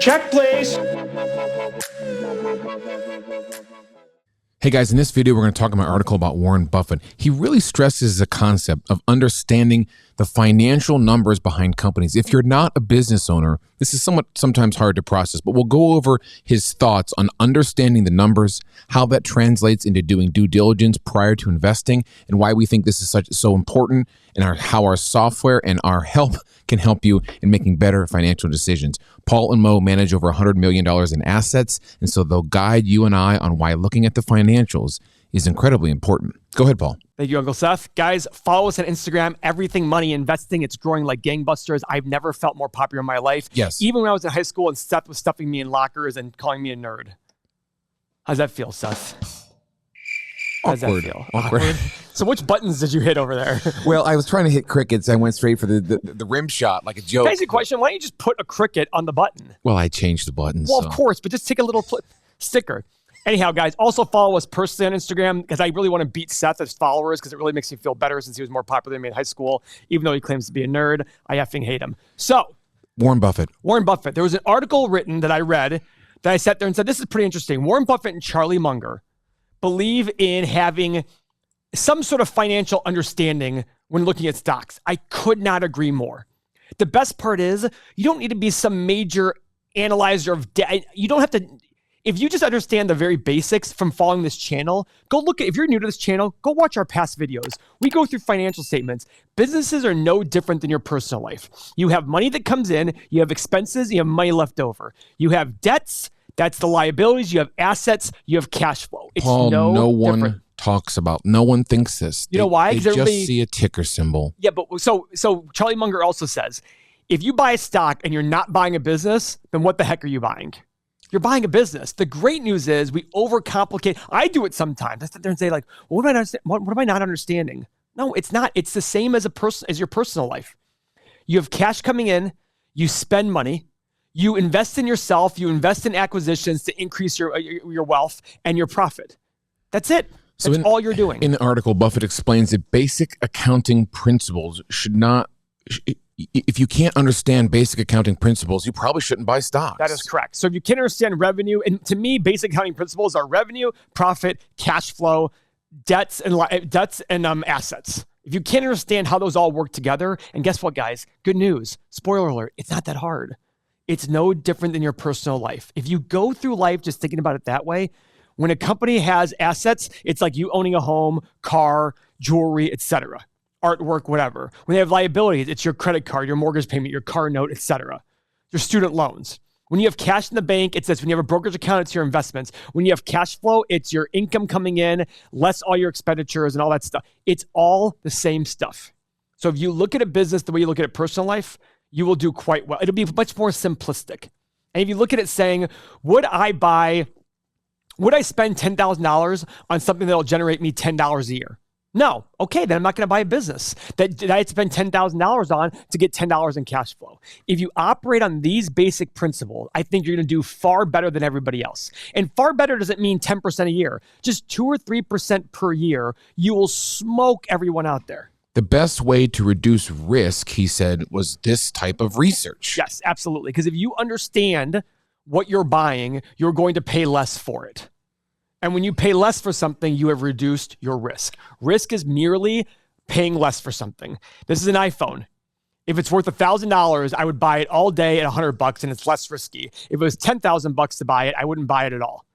Check, please. Hey guys, in this video, we're going to talk about an article about Warren Buffett. He really stresses the concept of understanding the financial numbers behind companies. If you're not a business owner, this is sometimes hard to process, but we'll go over his thoughts on understanding the numbers, how that translates into doing due diligence prior to investing, and why we think this is so important, and how our software and our help can help you in making better financial decisions. Paul and Mo manage over $100 million in assets, and so they'll guide you and I on why looking at the financials is incredibly important. Go ahead, Paul. Thank you, Uncle Seth. Guys, follow us on Instagram, Everything Money Investing. It's growing like gangbusters. I've never felt more popular in my life. Yes. Even when I was in high school and Seth was stuffing me in lockers and calling me a nerd. How's that feel, Seth? How's that feel? Awkward. So which buttons did you hit over there? Well, I was trying to hit crickets. I went straight for the rim shot like a joke. Basic question, why don't you just put a cricket on the button? Well, I changed the buttons. Well, of course, but just take a little sticker. Anyhow, guys, also follow us personally on Instagram because I really want to beat Seth as followers because it really makes me feel better since he was more popular than me in high school. Even though he claims to be a nerd, I effing hate him. So, Warren Buffett. There was an article written that I read that I sat there and said, this is pretty interesting. Warren Buffett and Charlie Munger believe in having some sort of financial understanding when looking at stocks. I could not agree more. The best part is you don't need to be some major analyzer of debt. You don't have to... If you just understand the very basics from following this channel, go look at, if you're new to this channel, go watch our past videos. We go through financial statements. Businesses are no different than your personal life. You have money that comes in, you have expenses, you have money left over. You have debts, that's the liabilities, you have assets, you have cash flow. It's Paul, no one different. talks about, no one thinks this. You know why? They just see a ticker symbol. Yeah, but so Charlie Munger also says, if you buy a stock and you're not buying a business, then what the heck are you buying? You're buying a business. The great news is we overcomplicate. I do it sometimes. I sit there and say, like, well, what am I not understanding? No, it's not. It's the same as your personal life. You have cash coming in. You spend money. You invest in yourself. You invest in acquisitions to increase your wealth and your profit. That's it. That's all you're doing. In the article, Buffett explains that basic accounting principles should not... If you can't understand basic accounting principles, you probably shouldn't buy stocks. That is correct. So if you can't understand revenue, and to me, basic accounting principles are revenue, profit, cash flow, debts, and assets. If you can't understand how those all work together, and guess what, guys? Good news. Spoiler alert. It's not that hard. It's no different than your personal life. If you go through life just thinking about it that way, when a company has assets, it's like you owning a home, car, jewelry, etc. Artwork, whatever. When they have liabilities, it's your credit card, your mortgage payment, your car note, etc. Your student loans. When you have cash in the bank, it's this. When you have a brokerage account, it's your investments. When you have cash flow, it's your income coming in, less all your expenditures and all that stuff. It's all the same stuff. So if you look at a business the way you look at it personal life, you will do quite well. It'll be much more simplistic. And if you look at it saying, would I spend $10,000 on something that'll generate me $10 a year? No. Okay, then I'm not going to buy a business that I'd spend $10,000 on to get $10 in cash flow. If you operate on these basic principles, I think you're going to do far better than everybody else. And far better doesn't mean 10% a year. Just 2 or 3% per year, you will smoke everyone out there. The best way to reduce risk, he said, was this type of research. Yes, absolutely. Because if you understand what you're buying, you're going to pay less for it. And when you pay less for something, you have reduced your risk. Risk is merely paying less for something. This is an iPhone. If it's worth $1,000, I would buy it all day at $100 and it's less risky. If it was $10,000 to buy it, I wouldn't buy it at all.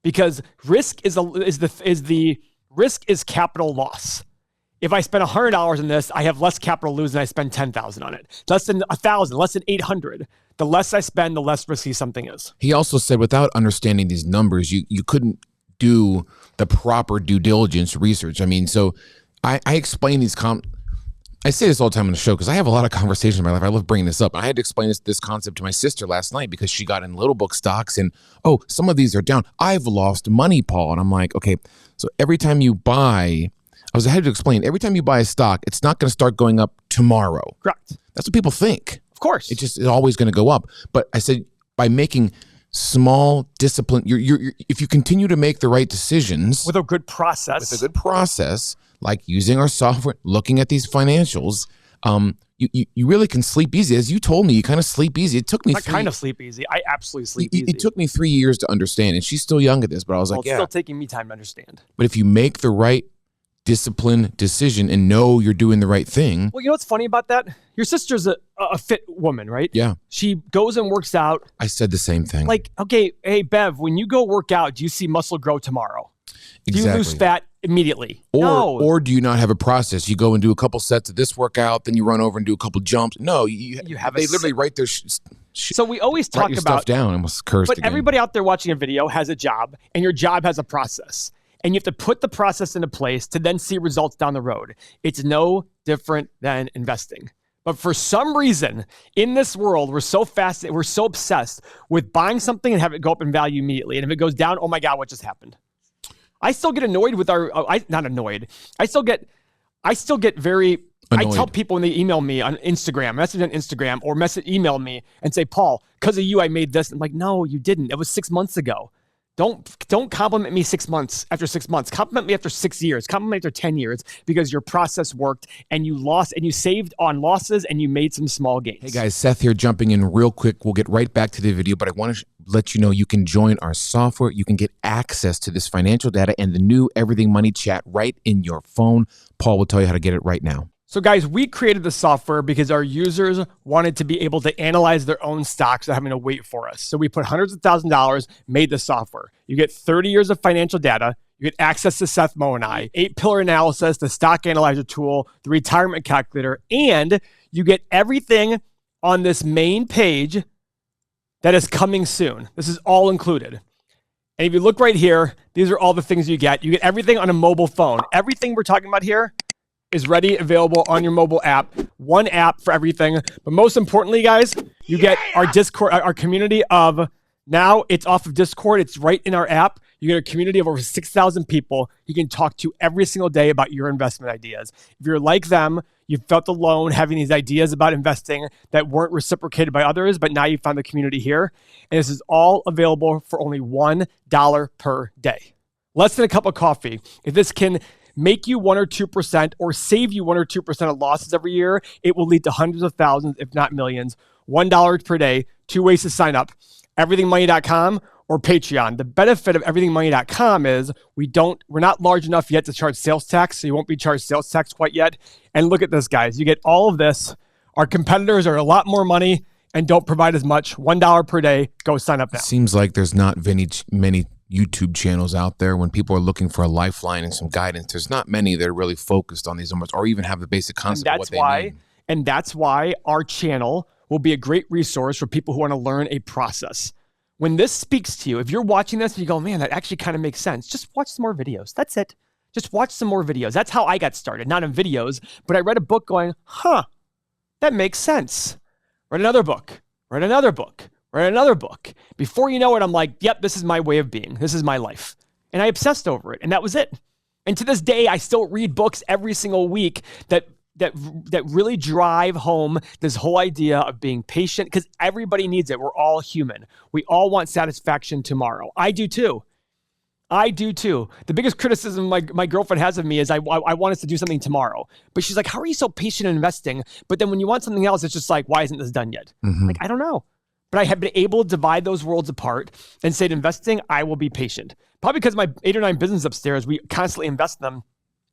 Because risk is capital loss. If I spend $100 on this, I have less capital to lose than I spend $10,000 on it. Less than $1,000, less than $800. The less I spend, the less risky something is. He also said without understanding these numbers, you couldn't do the proper due diligence research. I mean, so I explain these I say this all the time on the show because I have a lot of conversations in my life. I love bringing this up. I had to explain this concept to my sister last night because she got in little book stocks and, oh, some of these are down. I've lost money, Paul. And I'm like, okay, so every time you buy, I had to explain, every time you buy a stock, it's not going to start going up tomorrow. Correct. That's what people think. Of course. It's always going to go up. But I said, by making small discipline, if you continue to make the right decisions with a good process, like using our software, looking at these financials, you really can sleep easy. As you told me, you kind of sleep easy. It took me kind of sleep easy. I absolutely sleep easy. It took me 3 years to understand, and she's still young at this, but I was like, it's still taking me time to understand. But if you make the right discipline decision and know you're doing the right thing. Well, you know what's funny about that? Your sister's a fit woman, right? Yeah. She goes and works out. I said the same thing. Like, okay, hey, Bev, when you go work out, do you see muscle grow tomorrow? Exactly. Do you lose fat immediately? Or do you not have a process? You go and do a couple sets of this workout, then you run over and do a couple jumps. No, you have. They literally write their. So we always talk about stuff down. I almost cursed. But again. Everybody out there watching a video has a job, and your job has a process, and you have to put the process into place to then see results down the road. It's no different than investing. But for some reason in this world, we're so obsessed with buying something and have it go up in value immediately. And if it goes down, oh my God, what just happened? I still get annoyed with not annoyed. I still get very annoyed. I tell people when they email me on Instagram, message on Instagram, or email me and say, Paul, because of you, I made this. I'm like, no, you didn't. It was 6 months ago. Don't compliment me 6 months after 6 months. Compliment me after 6 years. Compliment me after 10 years because your process worked and you lost and you saved on losses and you made some small gains. Hey guys, Seth here jumping in real quick. We'll get right back to the video, but I want to let you know you can join our software. You can get access to this financial data and the new Everything Money chat right in your phone. Paul will tell you how to get it right now. So guys, we created the software because our users wanted to be able to analyze their own stocks without having to wait for us. So we put hundreds of thousands of dollars, made the software. You get 30 years of financial data. You get access to Seth, Mo, and I, 8-pillar analysis, the stock analyzer tool, the retirement calculator, and you get everything on this main page that is coming soon. This is all included. And if you look right here, these are all the things you get. You get everything on a mobile phone. Everything we're talking about here is ready, available on your mobile app. One app for everything. But most importantly, guys, you get our Discord, our community of, now it's off of Discord. It's right in our app. You get a community of over 6,000 people you can talk to every single day about your investment ideas. If you're like them, you felt alone having these ideas about investing that weren't reciprocated by others, but now you found the community here. And this is all available for only $1 per day. Less than a cup of coffee. If this can make you 1 or 2% or save you 1 or 2% of losses every year, it will lead to hundreds of thousands, if not millions. $1 per day, 2 ways to sign up. everythingmoney.com or Patreon. The benefit of everythingmoney.com is we're not large enough yet to charge sales tax, so you won't be charged sales tax quite yet. And look at this, guys. You get all of this. Our competitors are a lot more money and don't provide as much. $1 per day. Go sign up now. Seems like there's not many YouTube channels out there when people are looking for a lifeline and some guidance. There's not many that are really focused on these numbers or even have the basic concept of what they mean. And that's why our channel will be a great resource for people who want to learn a process. When this speaks to you, if you're watching this and you go, man, that actually kind of makes sense, just watch some more videos. That's it. Just watch some more videos. That's how I got started, not in videos, but I read a book going, that makes sense. Read another book, read another book. Read another book. Before you know it, I'm like, yep, this is my way of being. This is my life. And I obsessed over it. And that was it. And to this day, I still read books every single week that really drive home this whole idea of being patient, because everybody needs it. We're all human. We all want satisfaction tomorrow. I do too. The biggest criticism my girlfriend has of me is I want us to do something tomorrow. But she's like, how are you so patient in investing? But then when you want something else, it's just like, why isn't this done yet? Mm-hmm. Like, I don't know. But I have been able to divide those worlds apart and say to investing, I will be patient. Probably because my 8 or 9 businesses upstairs, we constantly invest them.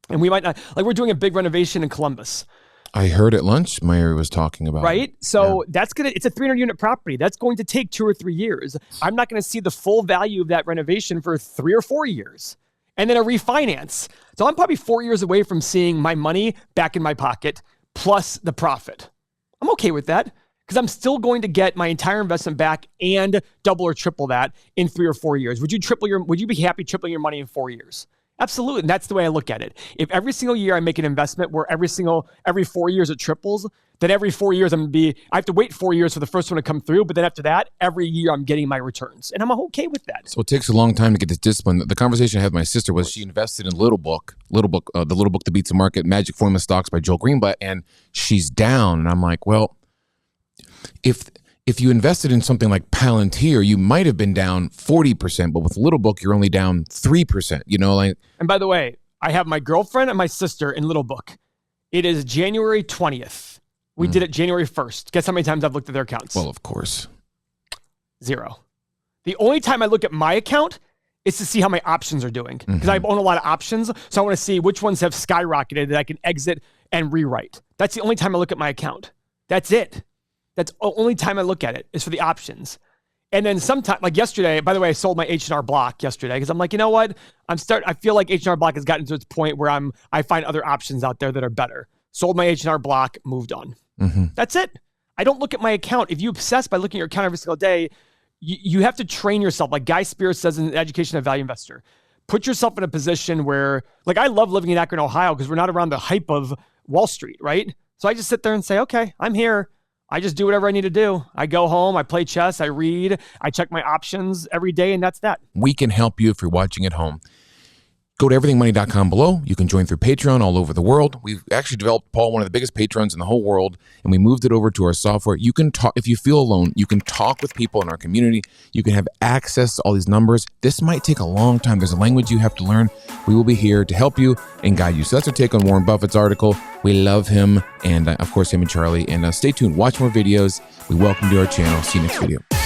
And we might not, like we're doing a big renovation in Columbus. I heard at lunch, Mary was talking about right? it. So it's a 300 unit property. That's going to take 2 or 3 years. I'm not going to see the full value of that renovation for 3 or 4 years. And then a refinance. So I'm probably 4 years away from seeing my money back in my pocket plus the profit. I'm okay with that, because I'm still going to get my entire investment back and double or triple that in 3 or 4 years. Would you be happy tripling your money in 4 years? Absolutely. And that's the way I look at it. If every single year I make an investment where every 4 years it triples, then every 4 years I have to wait 4 years for the first one to come through. But then after that, every year I'm getting my returns, and I'm okay with that. So it takes a long time to get this discipline. The conversation I had with my sister was she invested in the Little Book that Beats the Market, Magic Formula Stocks by Joel Greenblatt, and she's down. And I'm like, well, if you invested in something like Palantir, you might have been down 40%, but with Little Book, you're only down 3%, And by the way, I have my girlfriend and my sister in Little Book. It is January 20th. We did it January 1st. Guess how many times I've looked at their accounts? Well, of course. 0. The only time I look at my account is to see how my options are doing, because I own a lot of options. So I want to see which ones have skyrocketed that I can exit and rewrite. That's the only time I look at my account. That's it. That's the only time I look at it is for the options. And then sometime, like yesterday, by the way, I sold my H&R Block yesterday because I'm like, you know what? I feel like H&R Block has gotten to its point where I find other options out there that are better. Sold my H&R Block, moved on. That's it. I don't look at my account. If you obsess by looking at your account every single day, you have to train yourself. Like Guy Spears says in Education of Value Investor, put yourself in a position where, like, I love living in Akron, Ohio, because we're not around the hype of Wall Street, right? So I just sit there and say, okay, I'm here. I just do whatever I need to do. I go home, I play chess, I read, I check my options every day, and that's that. We can help you if you're watching at home. Go to everythingmoney.com below. You can join through Patreon all over the world. We've actually developed, Paul, one of the biggest patrons in the whole world, and we moved it over to our software. You can talk, if you feel alone, you can talk with people in our community. You can have access to all these numbers. This might take a long time. There's a language you have to learn. We will be here to help you and guide you. So that's our take on Warren Buffett's article. We love him, and of course, him and Charlie. And stay tuned. Watch more videos. We welcome you to our channel. See you next video.